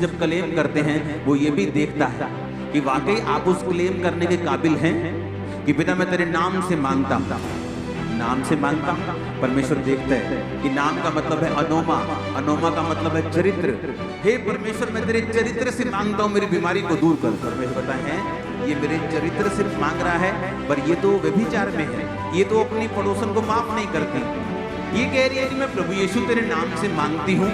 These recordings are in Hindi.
जब क्लेम करते हैं वो ये भी देखता है कि वाकई आप उस क्लेम करने के काबिल हैं कि पिता मैं तेरे नाम से मांगता हूँ, नाम से मांगता हूँ। परमेश्वर देखता है कि नाम का मतलब है अनोमा, अनोमा का मतलब है चरित्र। हे परमेश्वर मैं तेरे चरित्र से मांगता हूँ, मेरी बीमारी को दूर कर। परमेश्वर कहता है ये मेरे चरित्र से मांग रहा है, पर ये तो व्यभिचार में है, ये तो अपनी पड़ोसन को माफ नहीं करती। ये कह रही है कि मैं प्रभु यीशु तेरे नाम से मांगती हूँ।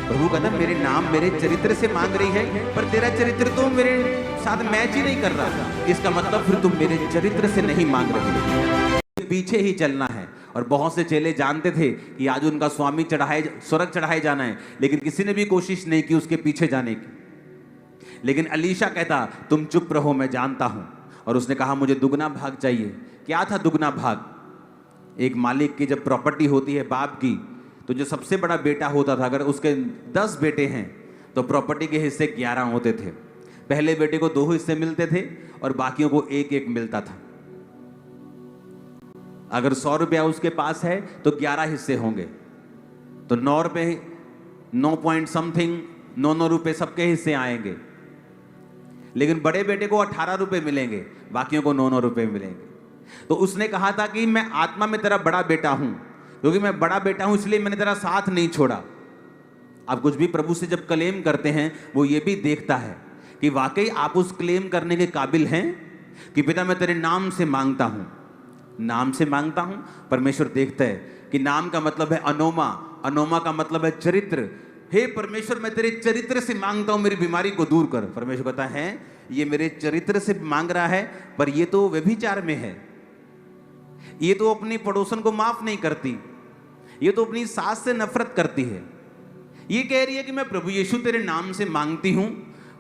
प्रभु कहता मेरे नाम मेरे चरित्र से मांग रही है, पर तेरा चरित्र तो मेरे साथ मैच ही नहीं कर रहा। इसका मतलब फिर तुम मेरे चरित्र से नहीं मांग रही, पीछे ही चलना है। और बहुत से चेले जानते थे कि आज उनका स्वामी स्वर्ग चढ़ाए जाना है, लेकिन किसी ने भी कोशिश नहीं की उसके पीछे जाने की। लेकिन अलीशा कहता तुम चुप रहो, मैं जानता हूं। और उसने कहा मुझे दुगना भाग चाहिए। क्या था दुगना भाग? एक मालिक की जब प्रॉपर्टी होती है बाप की, तो जो सबसे बड़ा बेटा होता था, अगर उसके 10 बेटे हैं तो प्रॉपर्टी के हिस्से 11 होते थे। पहले बेटे को 2 हिस्से मिलते थे और बाकियों को 1-1 मिलता था। अगर 100 रुपया उसके पास है तो 11 हिस्से होंगे, तो 9 रुपये 9 पॉइंट समथिंग 9 रुपये सबके हिस्से आएंगे। लेकिन बड़े बेटे को 18 रुपये मिलेंगे, बाकियों को 9 रुपये मिलेंगे। तो उसने कहा था कि मैं आत्मा में तेरा बड़ा बेटा हूं, क्योंकि मैं बड़ा बेटा हूं इसलिए मैंने तेरा साथ नहीं छोड़ा। आप कुछ भी प्रभु से जब क्लेम करते हैं वो ये भी देखता है कि वाकई आप उस क्लेम करने के काबिल हैं कि पिता मैं तेरे नाम से मांगता हूं, नाम से मांगता हूं। परमेश्वर देखता है कि नाम का मतलब है अनोमा, अनोमा का मतलब है चरित्र। हे परमेश्वर मैं तेरे चरित्र से मांगता हूं, मेरी बीमारी को दूर कर। परमेश्वर कहता है ये मेरे चरित्र से मांग रहा है, पर ये तो व्यभिचार में है, ये तो अपनी पड़ोसन को माफ नहीं करती, ये तो अपनी सास से नफरत करती है। ये कह रही है कि मैं प्रभु यीशु तेरे नाम से मांगती हूं।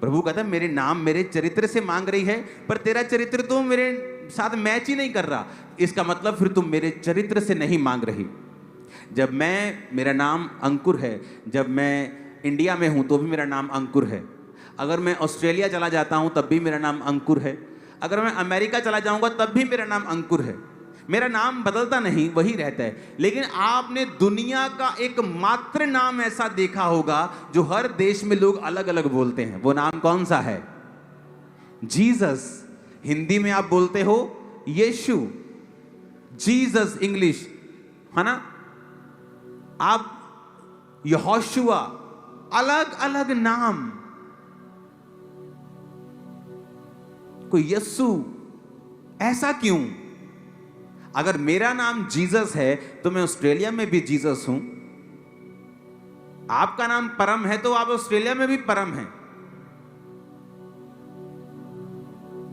प्रभु कहता है मेरे नाम मेरे चरित्र से मांग रही है, पर तेरा चरित्र तो मेरे साथ मैच ही नहीं कर रहा। इसका मतलब फिर तुम मेरे चरित्र से नहीं मांग रही। जब मेरा नाम अंकुर है, जब मैं इंडिया में हूं तो भी मेरा नाम अंकुर है, अगर मैं ऑस्ट्रेलिया चला जाता हूं तब भी मेरा नाम अंकुर है, अगर मैं अमेरिका चला जाऊंगा तब भी मेरा नाम अंकुर है। मेरा नाम बदलता नहीं, वही रहता है। लेकिन आपने दुनिया का एक मात्र नाम ऐसा देखा होगा जो हर देश में लोग अलग अलग बोलते हैं। वो नाम कौन सा है? जीसस। हिंदी में आप बोलते हो यीशु, जीसस इंग्लिश है ना, आप यहोशुआ, अलग अलग नाम। कोई यस्सु, ऐसा क्यों? अगर मेरा नाम जीसस है तो मैं ऑस्ट्रेलिया में भी जीसस हूं, आपका नाम परम है तो आप ऑस्ट्रेलिया में भी परम हैं।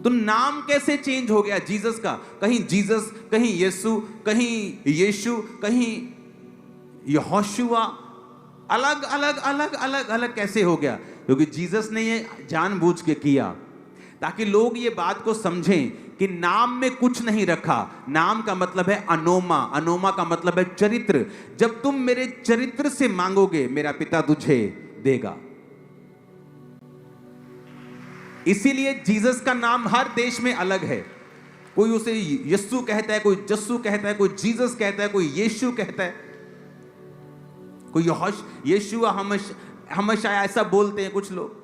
तो नाम कैसे चेंज हो गया जीसस का? कहीं जीसस, कहीं यीशु, कहीं यीशु, कहीं यहोशुआ, अलग अलग अलग अलग अलग कैसे हो गया? क्योंकि जीसस ने ये जानबूझ के किया ताकि लोग ये बात को समझें कि नाम में कुछ नहीं रखा। नाम का मतलब है अनोमा, अनोमा का मतलब है चरित्र। जब तुम मेरे चरित्र से मांगोगे मेरा पिता तुझे देगा। इसीलिए जीसस का नाम हर देश में अलग है। कोई उसे यस्सु कहता है, कोई जस्सु कहता है, कोई जीसस कहता है, कोई यीशु कहता है, कोई यीशु हमेशा ऐसा बोलते हैं कुछ लोग।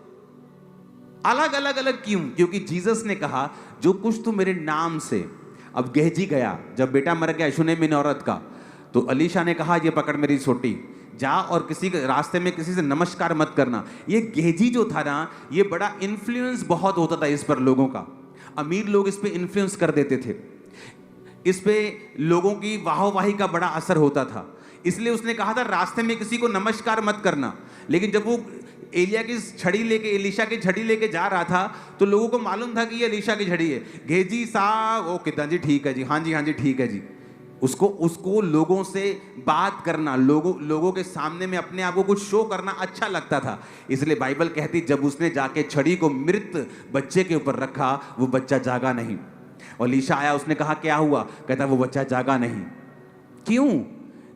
अलग अलग अलग क्यों? क्योंकि जीसस ने कहा जो कुछ तू मेरे नाम से। अब गेहजी गया, जब बेटा मर गया शुनेमिन औरत का, तो अलीशा ने कहा ये पकड़ मेरी छोटी, जा और किसी के रास्ते में किसी से नमस्कार मत करना। ये गेहजी जो था ना, ये बड़ा इन्फ्लुएंस बहुत होता था इस पर लोगों का। अमीर लोग इस पे इन्फ्लुएंस कर देते थे, इस पे लोगों की वाहवाही का बड़ा असर होता था। इसलिए उसने कहा था रास्ते में किसी को नमस्कार मत करना। लेकिन जब वो एलिया की छड़ी लेके, एलिशा की छड़ी लेके जा रहा था, तो लोगों को मालूम था कि ये एलिशा की छड़ी है। गेहजी साहब, ओ कितना जी, ठीक है जी, हाँ जी ठीक है जी। उसको लोगों से बात करना, लोगों के सामने में अपने आप को कुछ शो करना अच्छा लगता था। इसलिए बाइबल कहती जब उसने जाके छड़ी को मृत बच्चे के ऊपर रखा, वो बच्चा जागा नहीं। और एलीशा आया, उसने कहा क्या हुआ? कहता वो बच्चा जागा नहीं। क्यों?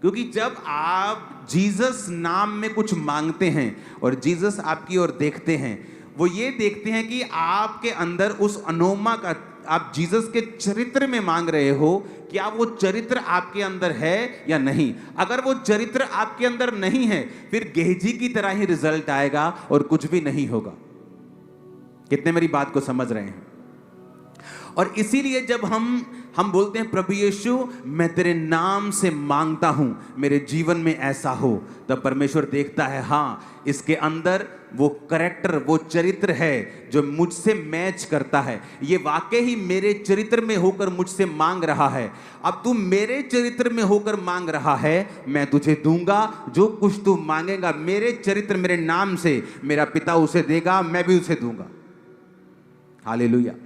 क्योंकि जब आप जीसस नाम में कुछ मांगते हैं और जीसस आपकी ओर देखते हैं, वो ये देखते हैं कि आपके अंदर उस अनोमा का आप जीसस के चरित्र में मांग रहे हो, क्या वो चरित्र आपके अंदर है या नहीं। अगर वो चरित्र आपके अंदर नहीं है, फिर गेहजी की तरह ही रिजल्ट आएगा और कुछ भी नहीं होगा। कितने मेरी बात को समझ रहे हैं। और इसीलिए जब हम बोलते हैं प्रभु यीशु मैं तेरे नाम से मांगता हूं मेरे जीवन में ऐसा हो, तब परमेश्वर देखता है हाँ इसके अंदर वो कैरेक्टर, वो चरित्र है जो मुझसे मैच करता है, ये वाकई ही मेरे चरित्र में होकर मुझसे मांग रहा है। अब तू मेरे चरित्र में होकर मांग रहा है, मैं तुझे दूंगा जो कुछ तू मांगेगा मेरे चरित्र, मेरे नाम से, मेरा पिता उसे देगा, मैं भी उसे दूंगा। हालेलुया।